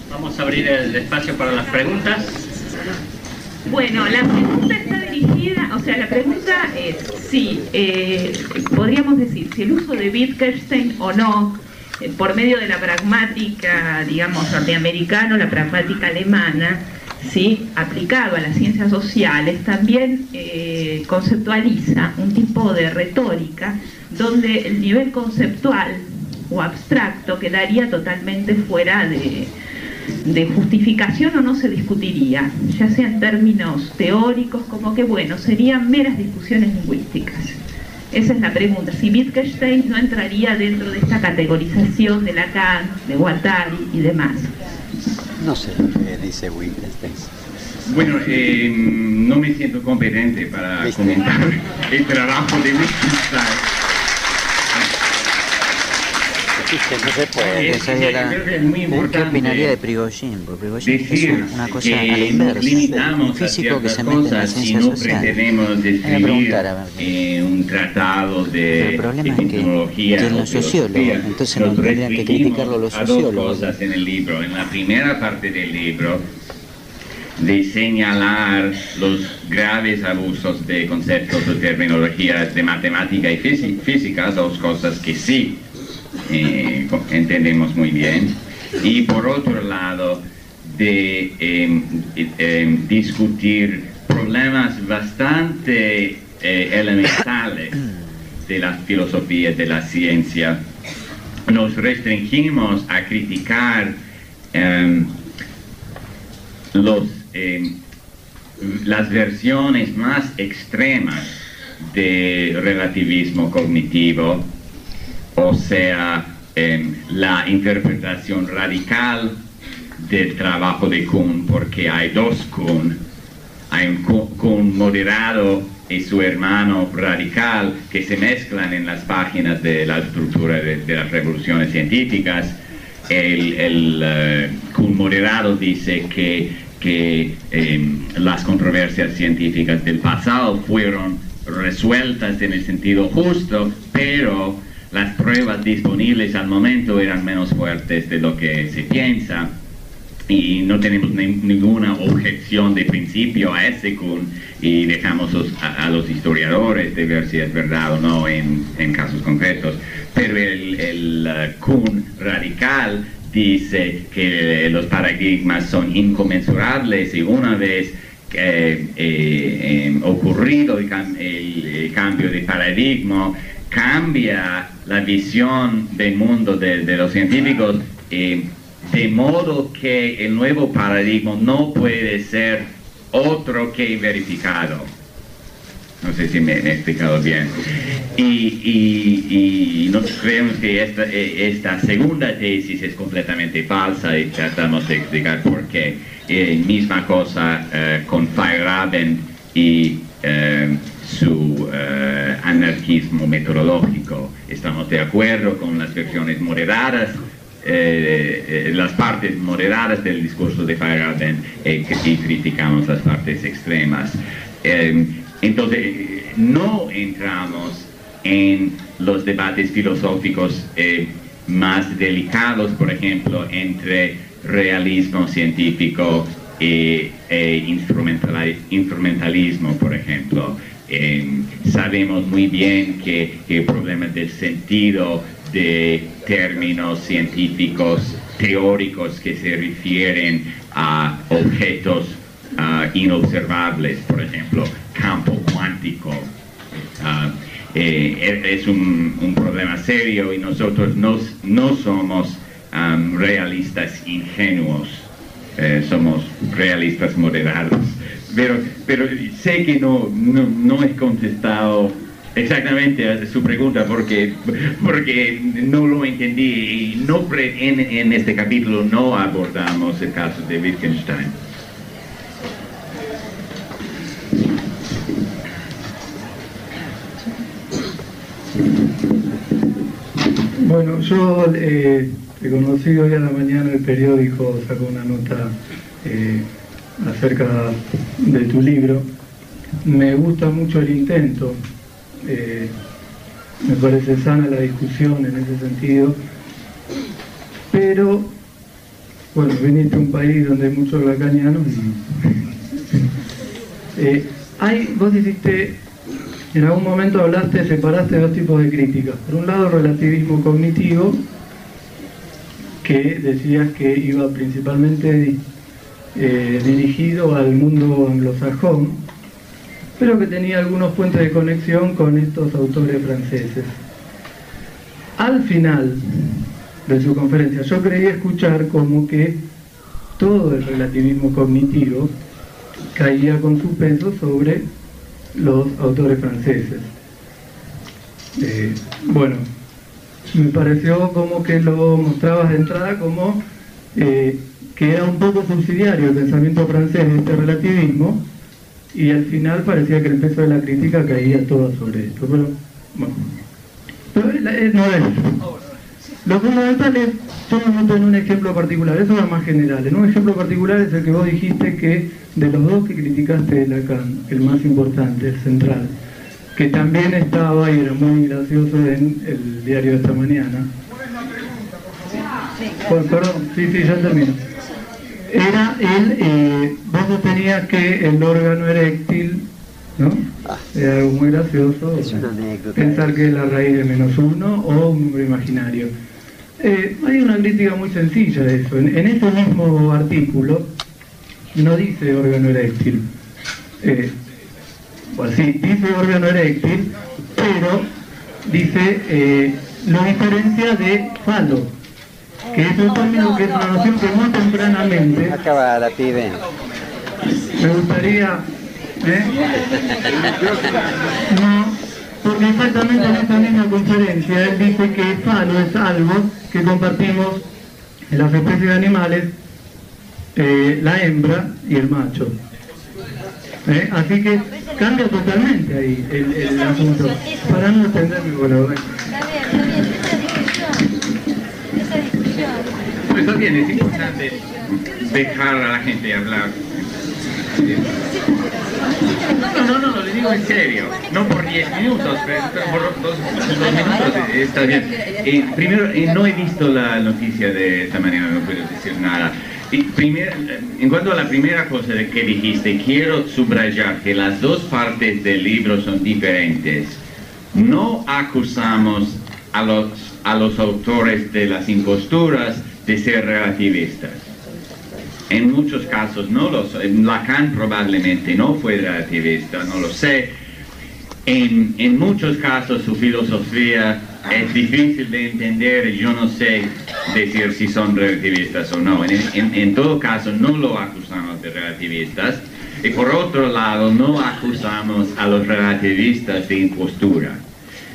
Vamos a abrir el espacio para las preguntas. Bueno, la pregunta está dirigida, o sea, la pregunta es si podríamos decir si el uso de Wittgenstein o no, por medio de la pragmática, digamos, norteamericana, la pragmática alemana, ¿sí?, aplicado a las ciencias sociales, también conceptualiza un tipo de retórica donde el nivel conceptual o abstracto quedaría totalmente fuera de justificación o no se discutiría, ya sea en términos teóricos, como que bueno, serían meras discusiones lingüísticas. Esa es la pregunta, si Wittgenstein no entraría dentro de esta categorización de Lacan, de Guattari y demás. No sé lo que dice Wittgenstein. Bueno, no me siento competente para comentar el trabajo de Wittgenstein. No se puede. ¿Qué opinaría de Prigozhin? Porque Prigozhin es una cosa a la inversa. Un físico que se mete en la ciencia social. Un tratado de el problema tecnología, es que los sociólogos, entonces no tendrían que criticarlo los sociólogos. Dos cosas en el libro. En la primera parte del libro, de señalar los graves abusos de conceptos o terminologías de matemática y física, dos cosas que sí entendemos muy bien, y por otro lado de discutir problemas bastante elementales de la filosofía, de la ciencia. Nos restringimos a criticar las versiones más extremas de relativismo cognitivo, o sea, la interpretación radical del trabajo de Kuhn, porque hay dos Kuhn. Hay un Kuhn moderado y su hermano radical que se mezclan en las páginas de la estructura de las revoluciones científicas. El Kuhn moderado dice que las controversias científicas del pasado fueron resueltas en el sentido justo, pero las pruebas disponibles al momento eran menos fuertes de lo que se piensa, y no tenemos ninguna objeción de principio a ese Kuhn, y dejamos a los historiadores de ver si es verdad o no en casos concretos. Pero el Kuhn radical dice que los paradigmas son inconmensurables, y una vez ocurrido el cambio de paradigma, cambia la visión del mundo de los científicos, de modo que el nuevo paradigma no puede ser otro que verificado. No sé si me he explicado bien. Y nosotros creemos que esta segunda tesis es completamente falsa, y tratamos de explicar por qué. Misma cosa con Feyerabend y su anarquismo metodológico. Estamos de acuerdo con las versiones moderadas, las partes moderadas del discurso de Feyerabend, y criticamos las partes extremas. Entonces, no entramos en los debates filosóficos más delicados, por ejemplo, entre realismo científico e instrumentalismo, por ejemplo. Sabemos muy bien que el problema del sentido de términos científicos teóricos que se refieren a objetos inobservables, por ejemplo, campo cuántico, es un problema serio, y nosotros no somos realistas ingenuos, somos realistas moderados. Pero sé que no he contestado exactamente a su pregunta porque no lo entendí, y en este capítulo no abordamos el caso de Wittgenstein. Bueno, yo he conocido hoy a la mañana, el periódico sacó una nota acerca de tu libro. Me gusta mucho el intento, me parece sana la discusión en ese sentido, pero bueno, viniste a un país donde hay muchos lacanianos y vos hiciste, en algún momento hablaste, separaste dos tipos de críticas. Por un lado, el relativismo cognitivo, que decías que iba principalmente dirigido al mundo anglosajón, pero que tenía algunos puentes de conexión con estos autores franceses. Al final de su conferencia yo creí escuchar como que todo el relativismo cognitivo caía con su peso sobre los autores franceses. Bueno, me pareció como que lo mostrabas de entrada como que era un poco subsidiario el pensamiento francés de este relativismo, y al final parecía que el peso de la crítica caía todo sobre esto. Pero bueno, no es. Lo fundamental es, yo me meto en un ejemplo particular, eso es más general. En un ejemplo particular es el que vos dijiste que de los dos que criticaste de Lacan, el más importante, el central, que también estaba y era muy gracioso en el diario de esta mañana. Perdón, sí, ya termino. Era vos sostenías que el órgano eréctil, ¿no? Era algo muy gracioso, pensar que es la raíz de -1 o un número imaginario. Hay una crítica muy sencilla de eso. En ese mismo artículo no dice órgano eréctil. Bueno, sí, dice órgano eréctil, pero dice, lo diferencia de falo, que es un término que es una noción que muy tempranamente... Acaba la pibe. Me gustaría... No, porque exactamente en esta misma conferencia él dice que falo es algo que compartimos en las especies de animales, la hembra y el macho. Así que cambia totalmente ahí el asunto. Para no entenderme, bueno, Pues también es importante dejar a la gente hablar. No, le digo en serio, no por 10 minutos, pero por dos minutos está bien. Primero, no he visto la noticia de esta mañana, no puedo decir nada. En cuanto a la primera cosa que dijiste, quiero subrayar que las dos partes del libro son diferentes. No acusamos a los autores de las imposturas de ser relativistas. En muchos casos no lo son. Lacan probablemente no fue relativista, no lo sé. En muchos casos su filosofía es difícil de entender y yo no sé decir si son relativistas o no. En todo caso no lo acusamos de relativistas, y por otro lado no acusamos a los relativistas de impostura.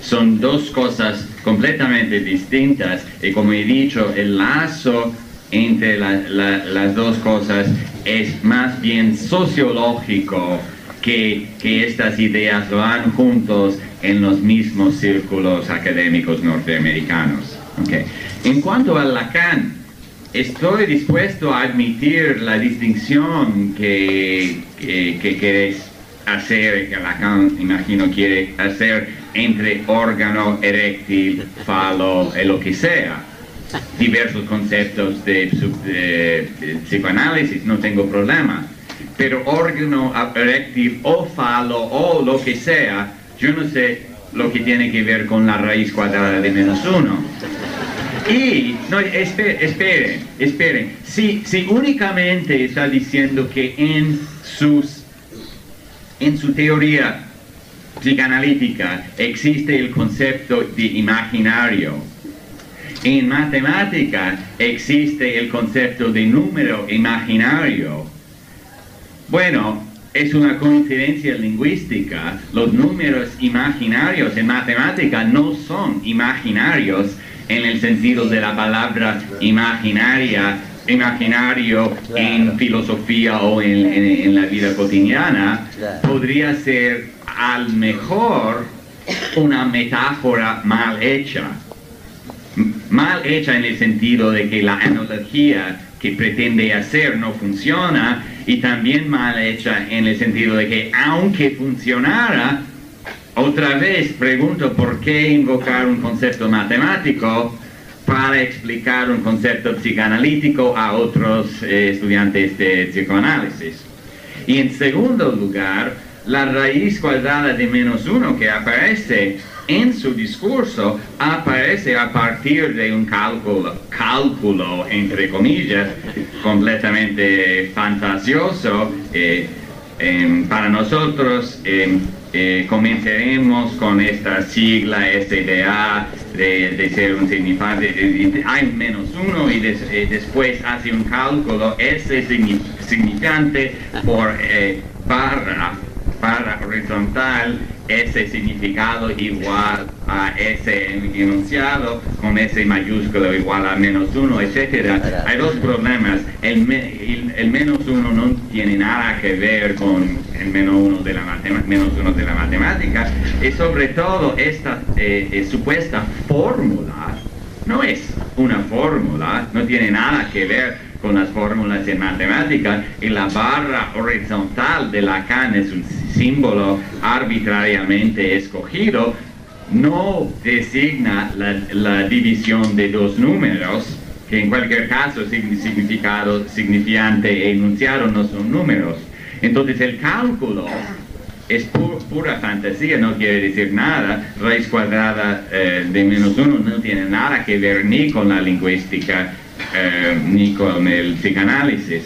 Son dos cosas completamente distintas, y como he dicho, el lazo entre las dos cosas es más bien sociológico que estas ideas van juntos en los mismos círculos académicos norteamericanos. Okay. En cuanto a Lacan, estoy dispuesto a admitir la distinción que querés hacer, que Lacan, imagino, quiere hacer entre órgano eréctil, falo, lo que sea. Diversos conceptos de psicoanálisis, no tengo problema. Pero órgano eréctil o falo o lo que sea, yo no sé lo que tiene que ver con la raíz cuadrada de -1. Y, no, esperen. Si únicamente está diciendo que en su teoría psicoanalítica existe el concepto de imaginario, en matemática existe el concepto de número imaginario, bueno, es una coincidencia lingüística. Los números imaginarios en matemática no son imaginarios en el sentido de la palabra imaginario en filosofía o en la vida cotidiana. Podría ser al mejor una metáfora mal hecha en el sentido de que la analogía que pretende hacer no funciona, y también mal hecha en el sentido de que aunque funcionara, otra vez pregunto por qué invocar un concepto matemático para explicar un concepto psicoanalítico a otros estudiantes de psicoanálisis. Y en segundo lugar, la raíz cuadrada de -1 que aparece en su discurso aparece a partir de un cálculo entre comillas, completamente fantasioso. Para nosotros comenzaremos con esta sigla SDA de ser un significante, hay -1 y después hace un cálculo, ese significante por barra horizontal, ese significado igual a ese enunciado, con ese mayúsculo igual a -1, etc. Hay dos problemas. El -1 no tiene nada que ver con el -1 de la matemática, y sobre todo esta supuesta fórmula no es una fórmula, no tiene nada que ver con las fórmulas en matemática, y la barra horizontal de Lacan es un símbolo arbitrariamente escogido, no designa la división de dos números, que en cualquier caso significante e enunciado no son números. Entonces el cálculo es pura fantasía, no quiere decir nada. Raíz cuadrada de -1 no tiene nada que ver ni con la lingüística ni con el psicoanálisis.